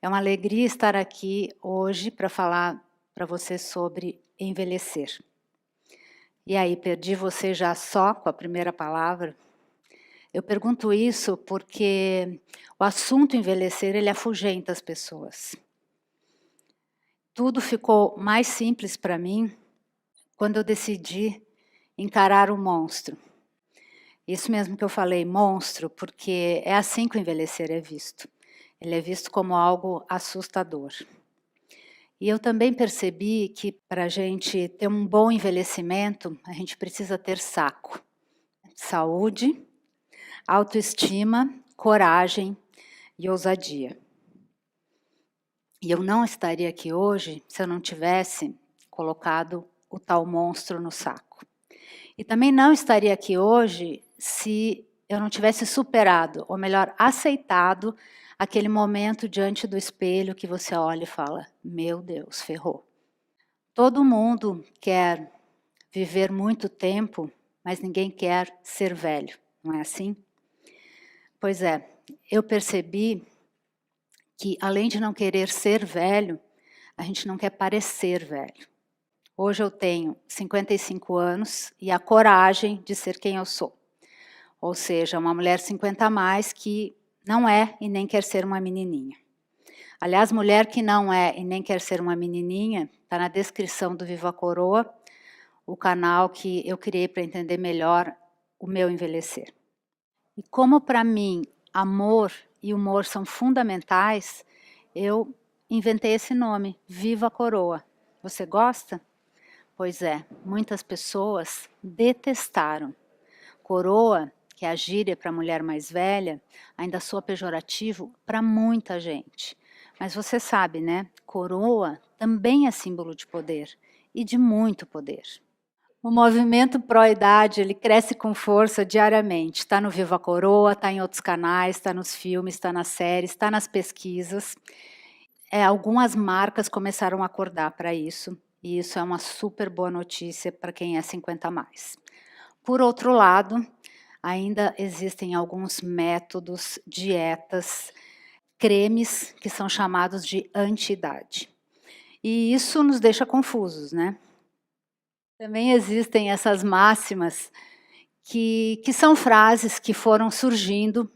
É uma alegria estar aqui hoje para falar para você sobre envelhecer. E aí, perdi você já só com a primeira palavra? Eu pergunto isso porque o assunto envelhecer, ele afugenta as pessoas. Tudo ficou mais simples para mim quando eu decidi encarar o monstro. Isso mesmo que eu falei, monstro, porque é assim que o envelhecer é visto. Ele é visto como algo assustador. E eu também percebi que para a gente ter um bom envelhecimento, a gente precisa ter saco. Saúde, autoestima, coragem e ousadia. E eu não estaria aqui hoje se eu não tivesse colocado o tal monstro no saco. E também não estaria aqui hoje se eu não tivesse superado, ou melhor, aceitado aquele momento diante do espelho que você olha e fala, meu Deus, ferrou. Todo mundo quer viver muito tempo, mas ninguém quer ser velho, não é assim? Pois é, eu percebi que além de não querer ser velho, a gente não quer parecer velho. Hoje eu tenho 55 anos e a coragem de ser quem eu sou. Ou seja, uma mulher 50 a mais que não é e nem quer ser uma menininha. Aliás, mulher que não é e nem quer ser uma menininha, está na descrição do Viva a Coroa, o canal que eu criei para entender melhor o meu envelhecer. E como para mim amor e humor são fundamentais, eu inventei esse nome, Viva a Coroa. Você gosta? Pois é, muitas pessoas detestaram. Coroa, que é a gíria para a mulher mais velha, ainda soa pejorativo para muita gente. Mas você sabe, né? Coroa também é símbolo de poder e de muito poder. O movimento pró-idade, ele cresce com força diariamente. Está no Viva a Coroa, está em outros canais, está nos filmes, está nas séries, está nas pesquisas. Algumas marcas começaram a acordar para isso, e isso é uma super boa notícia para quem é 50 a mais. Por outro lado, ainda existem alguns métodos, dietas, cremes que são chamados de anti-idade. E isso nos deixa confusos, né? Também existem essas máximas que são frases que foram surgindo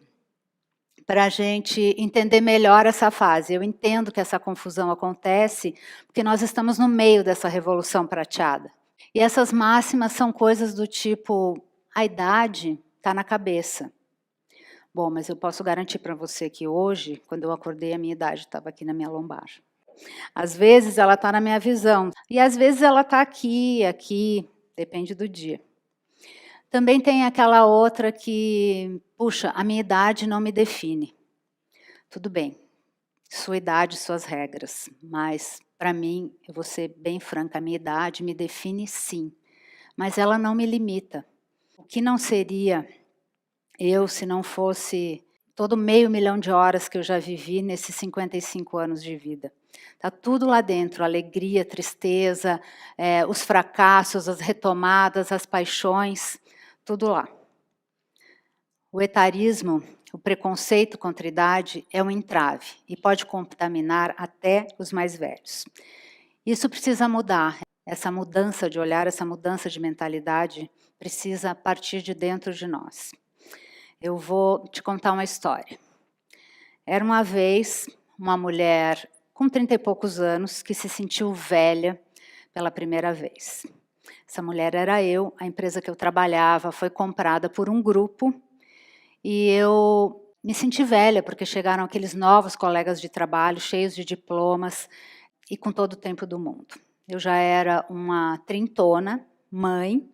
para a gente entender melhor essa fase. Eu entendo que essa confusão acontece porque nós estamos no meio dessa revolução prateada. E essas máximas são coisas do tipo, a idade está na cabeça. Bom, mas eu posso garantir para você que hoje, quando eu acordei, a minha idade estava aqui na minha lombar. Às vezes ela está na minha visão, e às vezes ela está aqui, depende do dia. Também tem aquela outra que, puxa, a minha idade não me define. Tudo bem, sua idade, suas regras, mas para mim, eu vou ser bem franca, a minha idade me define sim, mas ela não me limita. O que não seria eu se não fosse todo 500 mil de horas que eu já vivi nesses 55 anos de vida. Está tudo lá dentro, alegria, tristeza, os fracassos, as retomadas, as paixões, tudo lá. O etarismo, o preconceito contra a idade é um entrave e pode contaminar até os mais velhos. Isso precisa mudar, essa mudança de olhar, essa mudança de mentalidade precisa partir de dentro de nós. Eu vou te contar uma história. Era uma vez uma mulher com 30 e poucos anos que se sentiu velha pela primeira vez. Essa mulher era eu, a empresa que eu trabalhava foi comprada por um grupo e eu me senti velha porque chegaram aqueles novos colegas de trabalho cheios de diplomas e com todo o tempo do mundo. Eu já era uma trintona, mãe,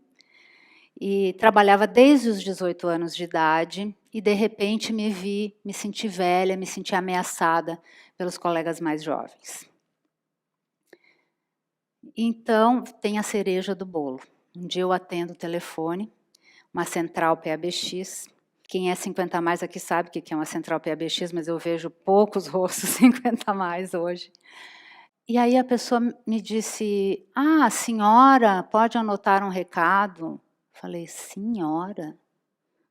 e trabalhava desde os 18 anos de idade e de repente me senti velha, me senti ameaçada pelos colegas mais jovens. Então, tem a cereja do bolo. Um dia eu atendo o telefone, uma central PABX. Quem é 50 a mais aqui sabe o que é uma central PABX, mas eu vejo poucos rostos 50 a mais hoje. E aí a pessoa me disse, senhora, pode anotar um recado? Falei, senhora?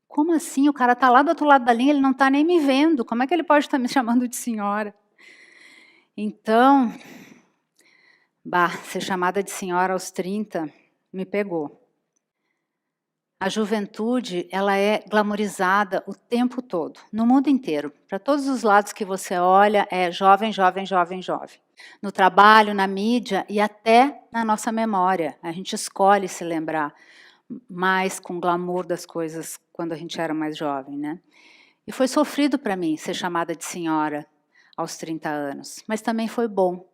Como assim? O cara está lá do outro lado da linha, ele não está nem me vendo. Como é que ele pode estar me chamando de senhora? Então, ser chamada de senhora aos 30 me pegou. A juventude, ela é glamorizada o tempo todo, no mundo inteiro. Para todos os lados que você olha, é jovem, jovem, jovem, jovem. No trabalho, na mídia e até na nossa memória. A gente escolhe se lembrar mais com glamour das coisas quando a gente era mais jovem, né? E foi sofrido para mim ser chamada de senhora aos 30 anos, mas também foi bom,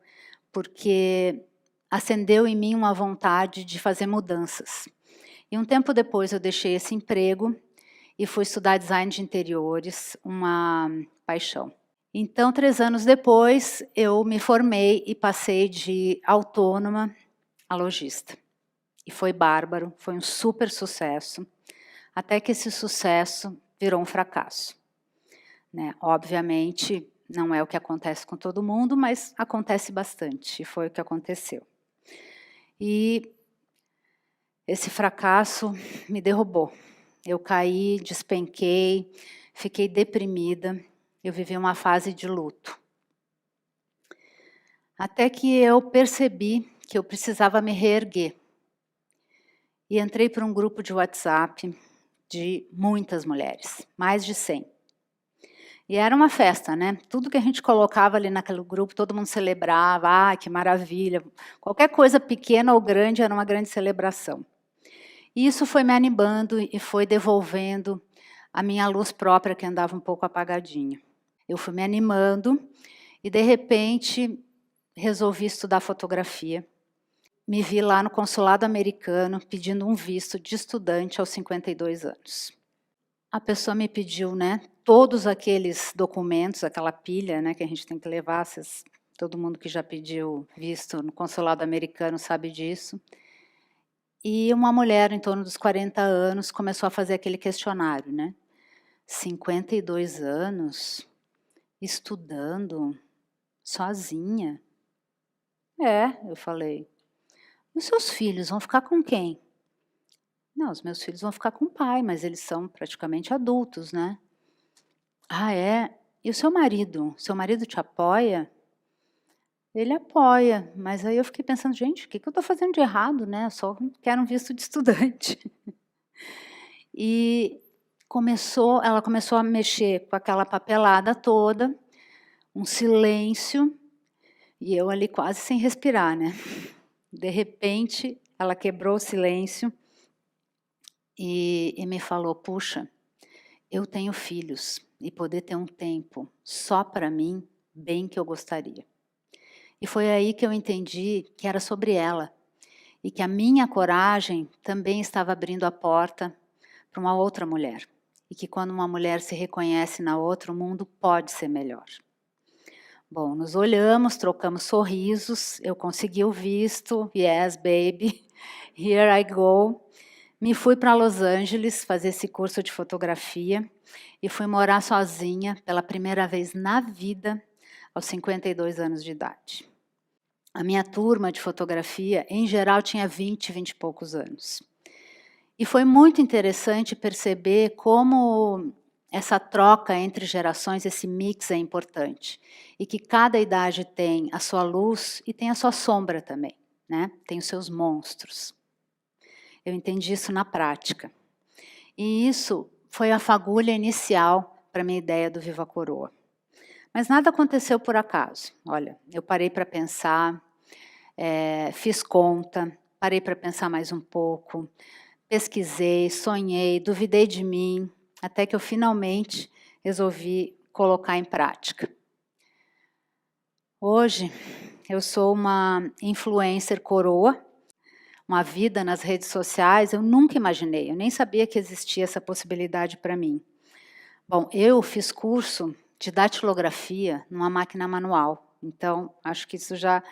porque acendeu em mim uma vontade de fazer mudanças. E um tempo depois eu deixei esse emprego e fui estudar design de interiores, uma paixão. Então, 3 anos depois, eu me formei e passei de autônoma a lojista. E foi bárbaro, foi um super sucesso, até que esse sucesso virou um fracasso. Né? Obviamente, não é o que acontece com todo mundo, mas acontece bastante, e foi o que aconteceu. E esse fracasso me derrubou. Eu caí, despenquei, fiquei deprimida, eu vivi uma fase de luto. Até que eu percebi que eu precisava me reerguer. E entrei para um grupo de WhatsApp de muitas mulheres, mais de 100. E era uma festa, né? Tudo que a gente colocava ali naquele grupo, todo mundo celebrava, que maravilha. Qualquer coisa pequena ou grande era uma grande celebração. E isso foi me animando e foi devolvendo a minha luz própria, que andava um pouco apagadinha. Eu fui me animando e, de repente, resolvi estudar fotografia. Me vi lá no consulado americano pedindo um visto de estudante aos 52 anos. A pessoa me pediu, né, todos aqueles documentos, aquela pilha, né, que a gente tem que levar, todo mundo que já pediu visto no consulado americano sabe disso. E uma mulher em torno dos 40 anos começou a fazer aquele questionário, né? 52 anos, estudando, sozinha. Eu falei. Os seus filhos vão ficar com quem? Não, os meus filhos vão ficar com o pai, mas eles são praticamente adultos, né? Ah, é? E o seu marido? Seu marido te apoia? Ele apoia, mas aí eu fiquei pensando, gente, o que eu estou fazendo de errado, né? Eu só quero um visto de estudante. E ela começou a mexer com aquela papelada toda, um silêncio, e eu ali quase sem respirar, né? De repente, ela quebrou o silêncio e me falou, puxa, eu tenho filhos e poder ter um tempo só para mim, bem que eu gostaria. E foi aí que eu entendi que era sobre ela e que a minha coragem também estava abrindo a porta para uma outra mulher. E que quando uma mulher se reconhece na outra, o mundo pode ser melhor. Bom, nos olhamos, trocamos sorrisos, eu consegui o visto, yes baby, here I go. Me fui para Los Angeles fazer esse curso de fotografia e fui morar sozinha pela primeira vez na vida aos 52 anos de idade. A minha turma de fotografia, em geral, tinha 20 e poucos anos. E foi muito interessante perceber como essa troca entre gerações, esse mix é importante. E que cada idade tem a sua luz e tem a sua sombra também, né? Tem os seus monstros. Eu entendi isso na prática. E isso foi a fagulha inicial para a minha ideia do Viva a Coroa. Mas nada aconteceu por acaso. Olha, eu parei para pensar, fiz conta, parei para pensar mais um pouco, pesquisei, sonhei, duvidei de mim, até que eu finalmente resolvi colocar em prática. Hoje, eu sou uma influencer coroa, uma vida nas redes sociais, eu nunca imaginei, eu nem sabia que existia essa possibilidade para mim. Bom, eu fiz curso de datilografia numa máquina manual, então acho que isso já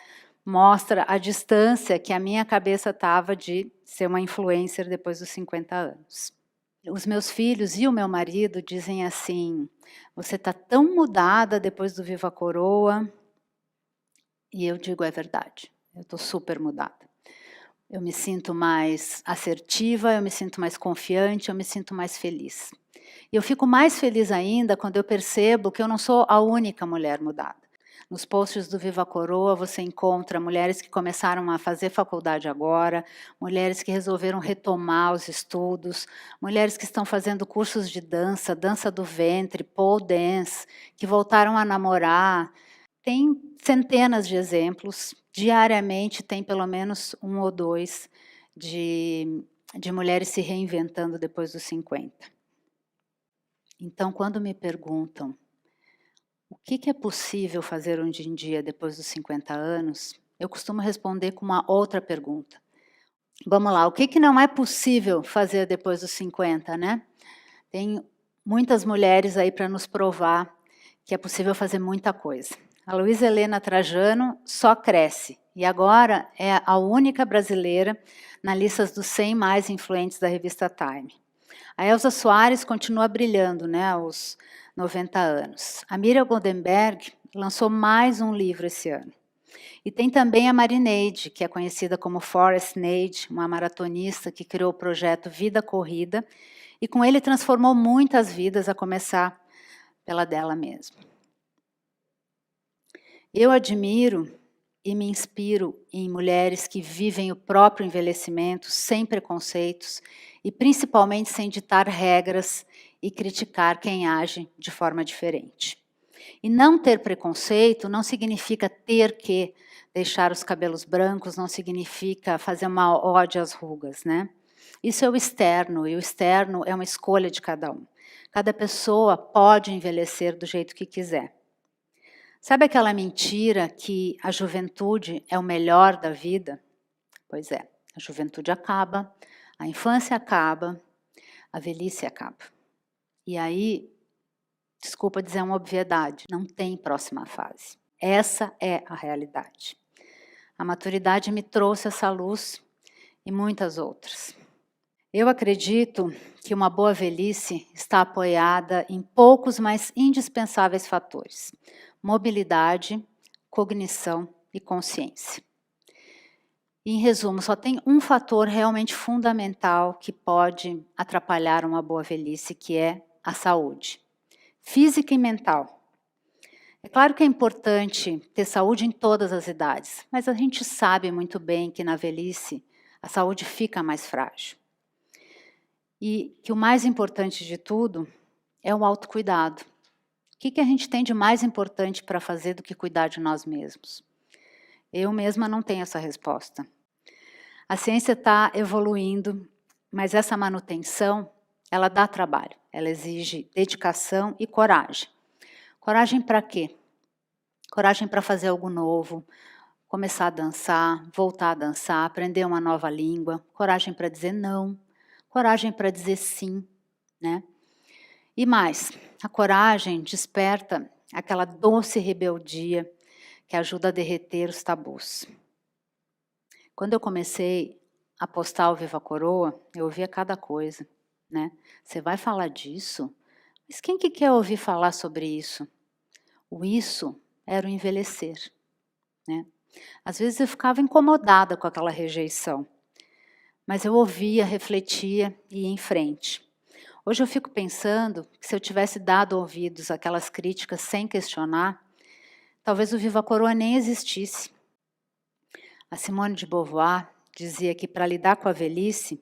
mostra a distância que a minha cabeça estava de ser uma influencer depois dos 50 anos. Os meus filhos e o meu marido dizem assim, você está tão mudada depois do Viva a Coroa, e eu digo, é verdade, eu estou super mudada. Eu me sinto mais assertiva, eu me sinto mais confiante, eu me sinto mais feliz. E eu fico mais feliz ainda quando eu percebo que eu não sou a única mulher mudada. Nos posts do Viva Coroa você encontra mulheres que começaram a fazer faculdade agora, mulheres que resolveram retomar os estudos, mulheres que estão fazendo cursos de dança, dança do ventre, pole dance, que voltaram a namorar. Tem centenas de exemplos, diariamente tem pelo menos 1 ou 2 de mulheres se reinventando depois dos 50. Então, quando me perguntam o que é possível fazer hoje em dia depois dos 50 anos, eu costumo responder com uma outra pergunta. Vamos lá, o que não é possível fazer depois dos 50, né? Tem muitas mulheres aí para nos provar que é possível fazer muita coisa. A Luísa Helena Trajano só cresce e agora é a única brasileira na lista dos 100 mais influentes da revista Time. A Elza Soares continua brilhando, né, aos 90 anos. A Miriam Goldenberg lançou mais um livro esse ano. E tem também a Marineide, que é conhecida como Forest Neide, uma maratonista que criou o projeto Vida Corrida, e com ele transformou muitas vidas, a começar pela dela mesma. Eu admiro e me inspiro em mulheres que vivem o próprio envelhecimento sem preconceitos e principalmente sem ditar regras e criticar quem age de forma diferente. E não ter preconceito não significa ter que deixar os cabelos brancos, não significa fazer uma ode às rugas, né? Isso é o externo, e o externo é uma escolha de cada um. Cada pessoa pode envelhecer do jeito que quiser. Sabe aquela mentira que a juventude é o melhor da vida? Pois é, a juventude acaba, a infância acaba, a velhice acaba. E aí, desculpa dizer uma obviedade, não tem próxima fase. Essa é a realidade. A maturidade me trouxe essa luz e muitas outras. Eu acredito que uma boa velhice está apoiada em poucos, mas indispensáveis fatores: mobilidade, cognição e consciência. Em resumo, só tem um fator realmente fundamental que pode atrapalhar uma boa velhice, que é a saúde, física e mental. É claro que é importante ter saúde em todas as idades, mas a gente sabe muito bem que na velhice a saúde fica mais frágil. E que o mais importante de tudo é o autocuidado. O que a gente tem de mais importante para fazer do que cuidar de nós mesmos? Eu mesma não tenho essa resposta. A ciência está evoluindo, mas essa manutenção, ela dá trabalho, ela exige dedicação e coragem. Coragem para quê? Coragem para fazer algo novo, começar a dançar, voltar a dançar, aprender uma nova língua, coragem para dizer não, coragem para dizer sim, né? E mais, a coragem desperta aquela doce rebeldia que ajuda a derreter os tabus. Quando eu comecei a postar o Viva Coroa, eu ouvia cada coisa, né? Você vai falar disso? Mas quem que quer ouvir falar sobre isso? O isso era o envelhecer, né? Às vezes eu ficava incomodada com aquela rejeição, mas eu ouvia, refletia e ia em frente. Hoje eu fico pensando que se eu tivesse dado ouvidos àquelas críticas sem questionar, talvez o Viva Coroa nem existisse. A Simone de Beauvoir dizia que para lidar com a velhice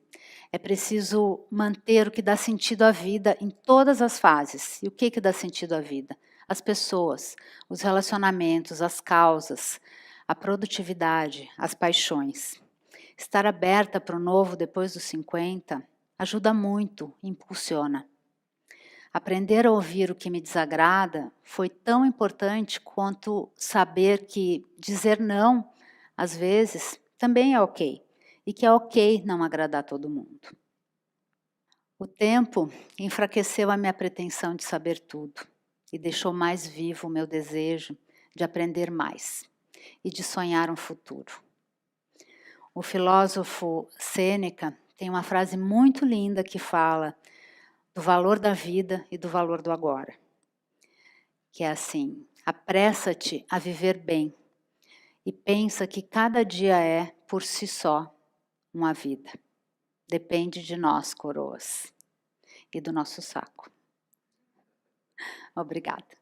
é preciso manter o que dá sentido à vida em todas as fases. E o que dá sentido à vida? As pessoas, os relacionamentos, as causas, a produtividade, as paixões. Estar aberta para o novo depois dos 50 ajuda muito, impulsiona. Aprender a ouvir o que me desagrada foi tão importante quanto saber que dizer não, às vezes, também é ok, e que é ok não agradar todo mundo. O tempo enfraqueceu a minha pretensão de saber tudo e deixou mais vivo o meu desejo de aprender mais e de sonhar um futuro. O filósofo Sêneca tem uma frase muito linda que fala do valor da vida e do valor do agora. Que é assim: apressa-te a viver bem e pensa que cada dia é, por si só, uma vida. Depende de nós, coroas, e do nosso saco. Obrigada.